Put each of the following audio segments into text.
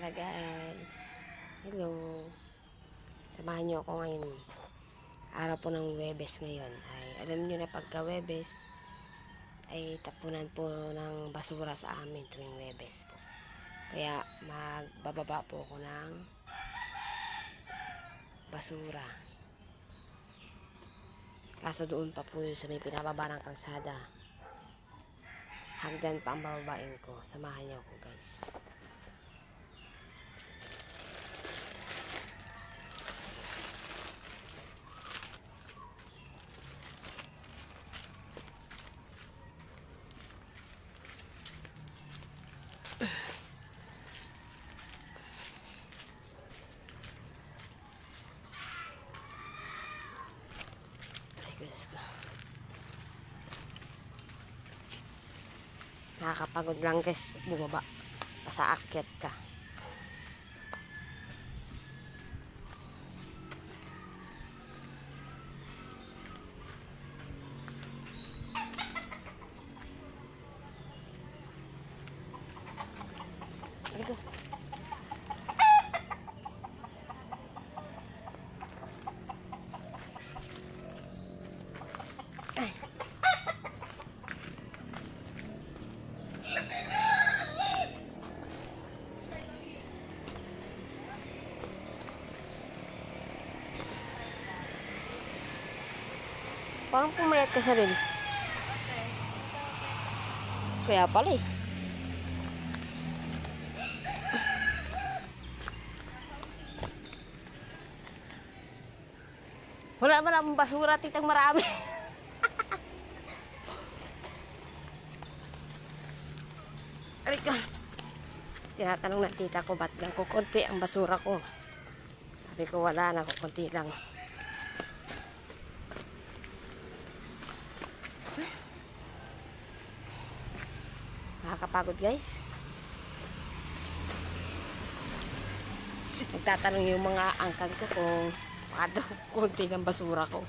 Tara guys. Hello. Samahan niyo ako ngayon. Araw po ng Huwebes ngayon. Ay, alam niyo na pagka Huwebes ay tapunan po ng basura sa amin tuwing Huwebes po. Kaya magbababa po ako ng basura. Kaso doon pa po sa may pinababa ng kalsada. Hagdan pa ang bababain ko. Samahan niyo ako guys. Nakakapagod lang guys bumaba basta akyat ka. Dito. Parang pumayat ka sa rin. Kaya pala eh. Wala ba namang basura, titang marami? Arika. Tinatanong na tita ko, ba't lang kukunti ang basura ko? Sabi ko wala na, kukunti lang. Nakakapagod guys. Nagtatanong yung mga angkan ko kung baka daw kunti ng basura ko.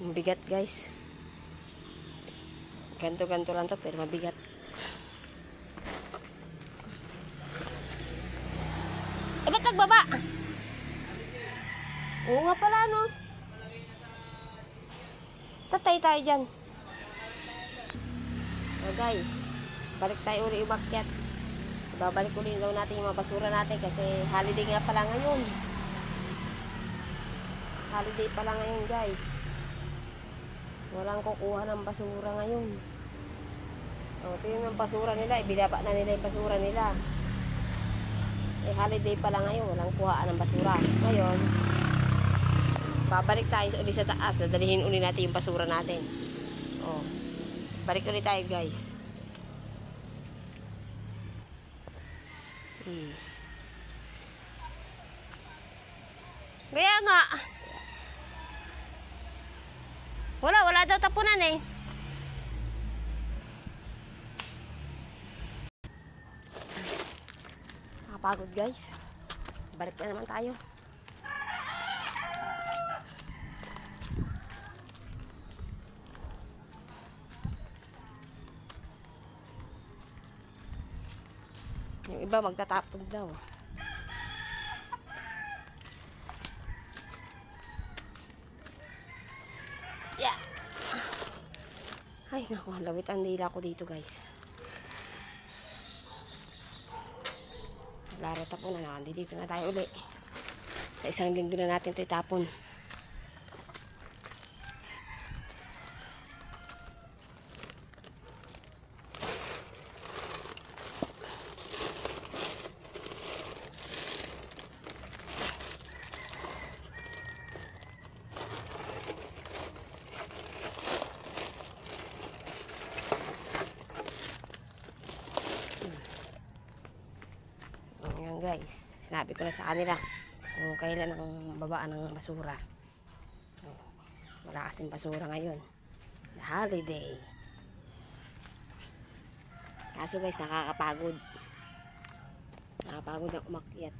Mabigat guys. Ganto-ganto lang to pero mabigat. Ba't nagbaba? Oo nga pala no. Tatay tayo dyan. So guys, balik tayo uli umakyat. Babalik uli daw natin yung mga basura natin kasi holiday nga pala ngayon. Holiday pala ngayon guys. Walang kukuha ng basura ngayon. O, ito yung basura nila. Ibinaba na nila yung basura nila. Eh, holiday pala ngayon. Walang kuhaan ng basura. Ngayon, babalik tayo ulit sa taas. Dadalihin ulit natin yung basura natin. Oh. Balik ulit tayo guys. Kaya nga. Wala daw tapunan eh. Nakapagod guys. Balik na naman tayo. Yung iba magtatapon daw. Yeah. Ay naku, lawit ang dila ko dito guys. Laro tapon na naman. Dito na tayo uli. Sa isang linggo na natin ito itapon. Guys, sinabi ko na sa kanila kung kailan ang babaan ng basura. Wala kasing basura ngayon. The holiday. Kaso guys, nakakapagod. Nakakapagod ang umakyat.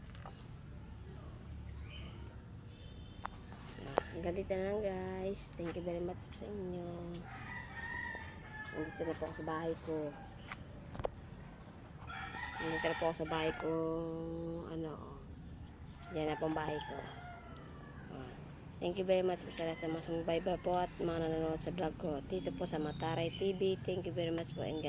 Hanggang dito na lang guys. Thank you very much sa inyo. Nandito na po ako sa bahay ko. Nandito na po ako sa bahay ko. Ano, yan na pong bahay ko. Thank you very much po sa lahat sa mga sumubaybay po at mga nanonood sa vlog ko. Dito po sa Mataray TV. Thank you very much po and